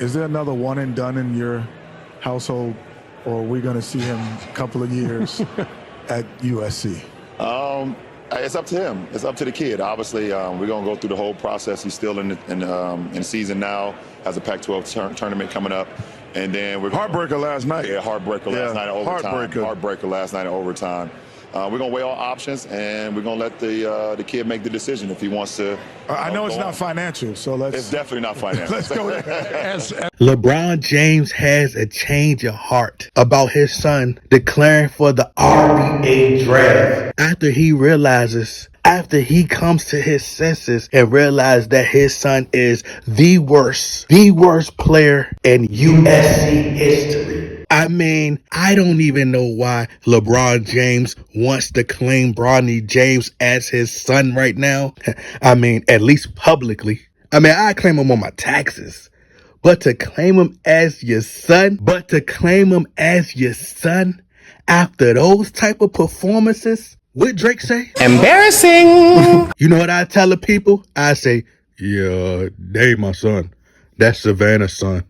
Is there another one and done in your household, or are we going to see him a couple of years at USC? It's up to him. It's up to the kid. Obviously, we're going to go through the whole process. He's still in season now, has a Pac-12 tournament coming up. And then we're heartbreaker last night. Yeah, heartbreaker last night in overtime. Heartbreaker last night in overtime. We're going to weigh all options, and we're going to let the kid make the decision if he wants to. I know it's not financial, so let's. It's definitely not financial. Let's go. LeBron James has a change of heart about his son declaring for the RBA draft after he comes to his senses and realizes that his son is the worst player in USC history. I mean, I don't even know why LeBron James wants to claim Bronny James as his son right now. I mean, at least publicly. I mean, I claim him on my taxes. But to claim him as your son after those type of performances, what Drake say? Embarrassing. You know what I tell the people? I say, yeah, they ain't my son. That's Savannah's son.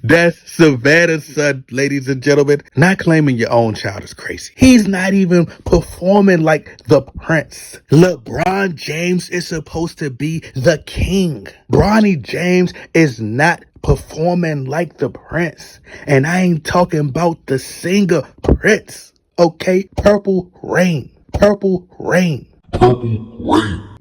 That's Savannah's son, ladies and gentlemen. Not claiming your own child is crazy. He's not even performing like the prince. LeBron James is supposed to be the king. Bronny James is not performing like the prince. And I ain't talking about the singer Prince. Okay? Purple Rain.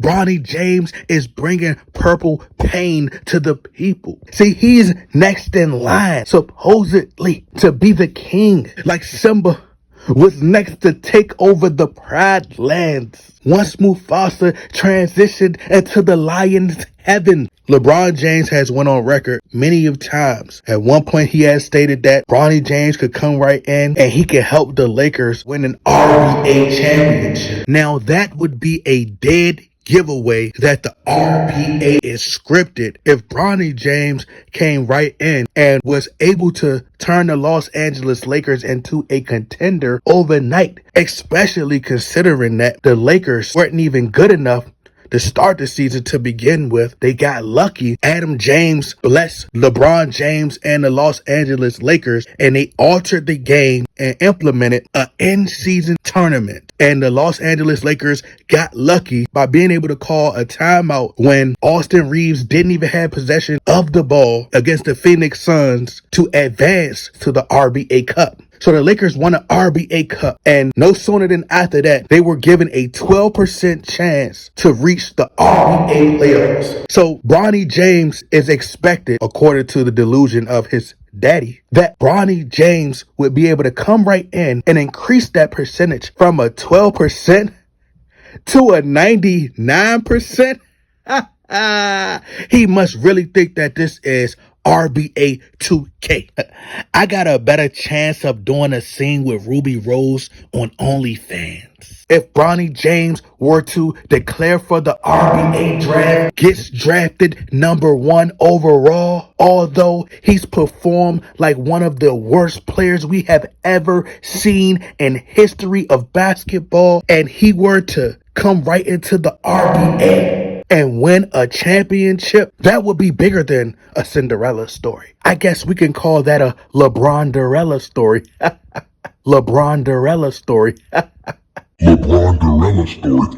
Bronny James is bringing purple pain to the people. See, he's next in line, supposedly, to be the king, like Simba was next to take over the Pride Lands once Mufasa transitioned into the lion's heaven. LeBron James has went on record many of times. At one point, he has stated that Bronny James could come right in and he could help the Lakers win an RBA championship. Now, that would be a dead giveaway that the RBA is scripted if Bronny James came right in and was able to turn the Los Angeles Lakers into a contender overnight, especially considering that the Lakers weren't even good enough to start the season to begin with. They got lucky. Adam James blessed LeBron James and the Los Angeles Lakers, and they altered the game and implemented an in-season tournament. And the Los Angeles Lakers got lucky by being able to call a timeout when Austin Reeves didn't even have possession of the ball against the Phoenix Suns to advance to the RBA Cup. So the Lakers won an RBA Cup, and no sooner than after that, they were given a 12% chance to reach the RBA playoffs. So Bronny James is expected, according to the delusion of his daddy, that Bronny James would be able to come right in and increase that percentage from a 12% to a 99%. He must really think that this is RBA 2K. I got a better chance of doing a scene with Ruby Rose on OnlyFans. If Bronny James were to declare for the RBA draft, gets drafted #1 overall, although he's performed like one of the worst players we have ever seen in history of basketball, and he were to come right into the RBA and win a championship, that would be bigger than a Cinderella story. I guess we can call that a LeBron-derella story. LeBron-derella story. LeBron-derella story.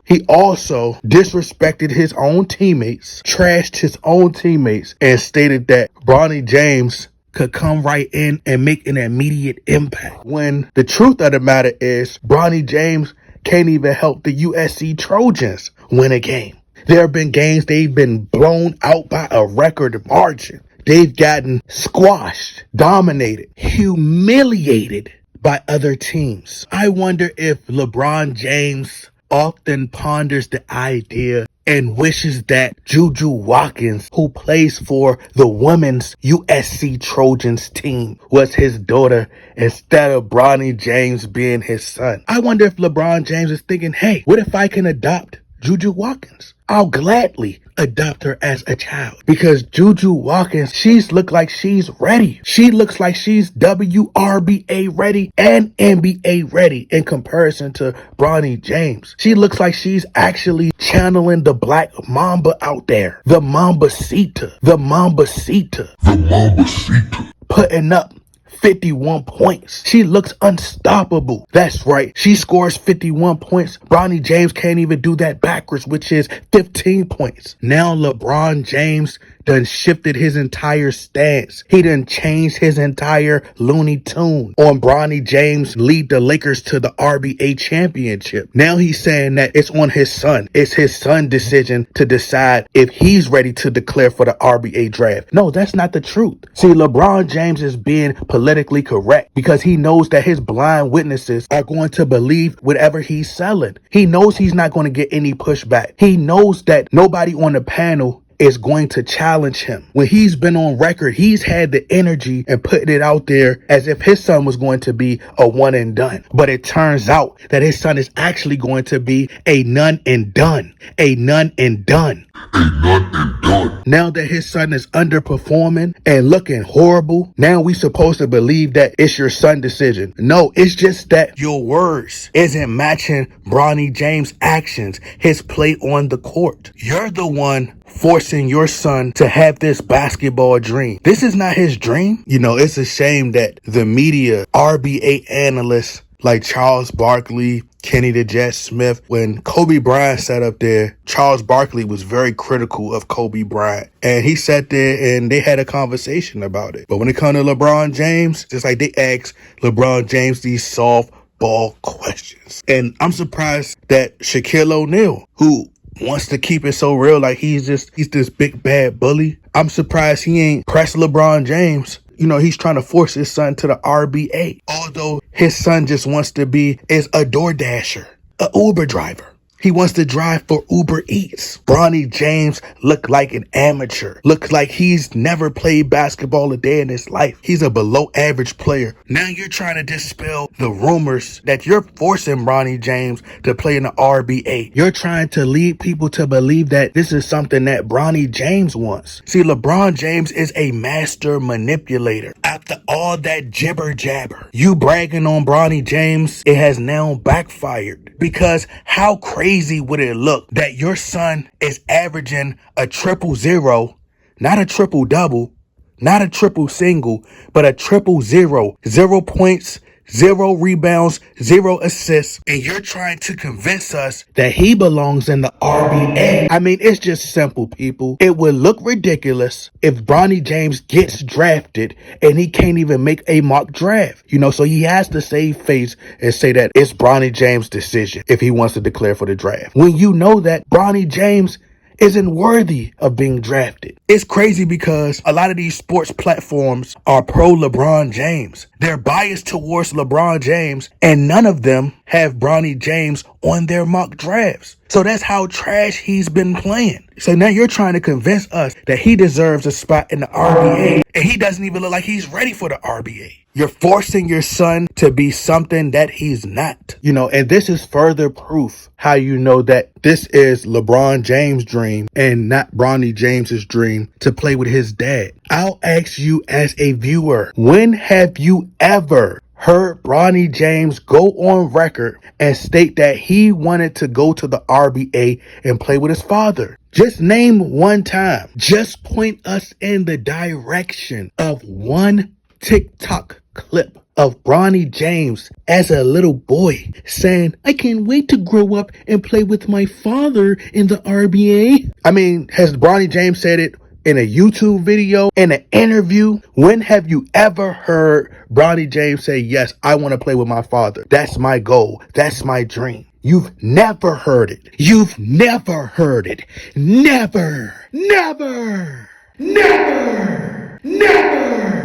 He also disrespected his own teammates, trashed his own teammates, and stated that Bronny James could come right in and make an immediate impact. When the truth of the matter is, Bronny James can't even help the USC Trojans win a game. There have been games they've been blown out by a record margin. They've gotten squashed, dominated, humiliated by other teams. I wonder if LeBron James often ponders the idea and wishes that Juju Watkins, who plays for the women's USC Trojans team, was his daughter instead of Bronny James being his son. I wonder if LeBron James is thinking, hey, what if I can adopt Juju Watkins. I'll gladly adopt her as a child because Juju Watkins, she's look like she's ready. She looks like she's WRBA ready and NBA ready in comparison to Bronny James. She looks like she's actually channeling the black mamba out there. The Mambacita. The Mambacita. The Mambacita. Putting up 51 points. She looks unstoppable. That's right. She scores 51 points. Bronny James can't even do that backwards, which is 15 points. Now LeBron James done shifted his entire stance. He done changed his entire Looney Tune on Bronny James lead the Lakers to the RBA championship. Now he's saying that it's on his son. It's his son's decision to decide if he's ready to declare for the RBA draft. No, that's not the truth. See, LeBron James is being politically correct because he knows that his blind witnesses are going to believe whatever he's selling. He knows he's not going to get any pushback. He knows that nobody on the panel is going to challenge him. When he's been on record, he's had the energy and putting it out there as if his son was going to be a one and done. But it turns out that his son is actually going to be a none and done. A none and done. A none and done. Now that his son is underperforming and looking horrible, now we supposed to believe that it's your son's decision. No, it's just that your words isn't matching Bronny James' actions, his play on the court. You're the one forcing your son to have this basketball dream. This is not his dream. You know, it's a shame that the media, RBA analysts like Charles Barkley, Kenny the Jet Smith, when Kobe Bryant sat up there, Charles Barkley was very critical of Kobe Bryant. And he sat there and they had a conversation about it. But when it comes to LeBron James, just like they asked LeBron James these softball questions. And I'm surprised that Shaquille O'Neal, who wants to keep it so real, like he's this big bad bully. I'm surprised he ain't pressed LeBron James. You know, he's trying to force his son to the RBA. Although his son just wants to be a DoorDasher, a Uber driver. He wants to drive for Uber Eats. Bronny James looked like an amateur. Looks like he's never played basketball a day in his life. He's a below average player. Now you're trying to dispel the rumors that you're forcing Bronny James to play in the RBA. You're trying to lead people to believe that this is something that Bronny James wants. See, LeBron James is a master manipulator. After all that jibber jabber, you bragging on Bronny James, it has now backfired. Because how crazy would it look that your son is averaging a 000, not a triple double, not a triple single, but a 000, 0 points, 0 rebounds, 0 assists, and you're trying to convince us that he belongs in the RBA. I mean, it's just simple, people. It would look ridiculous if Bronny James gets drafted and he can't even make a mock draft. You know, so he has to save face and say that it's Bronny James' decision if he wants to declare for the draft. When you know that Bronny James isn't worthy of being drafted. It's crazy because a lot of these sports platforms are pro LeBron James. They're biased towards LeBron James, and none of them have Bronny James on their mock drafts. So that's how trash he's been playing. So now you're trying to convince us that he deserves a spot in the RBA, and he doesn't even look like he's ready for the RBA. You're forcing your son to be something that he's not. You know, and this is further proof how you know that this is LeBron James' dream and not Bronny James's dream to play with his dad. I'll ask you as a viewer, when have you ever heard Bronny James go on record and state that he wanted to go to the RBA and play with his father? Just name one time. Just point us in the direction of one TikTok clip of Bronny James as a little boy saying, I can't wait to grow up and play with my father in the RBA. I mean, has Bronny James said it in a YouTube video, in an interview? When have you ever heard Bronny James say, yes, I want to play with my father. That's my goal. That's my dream. You've never heard it. You've never heard it. Never, never, never, never.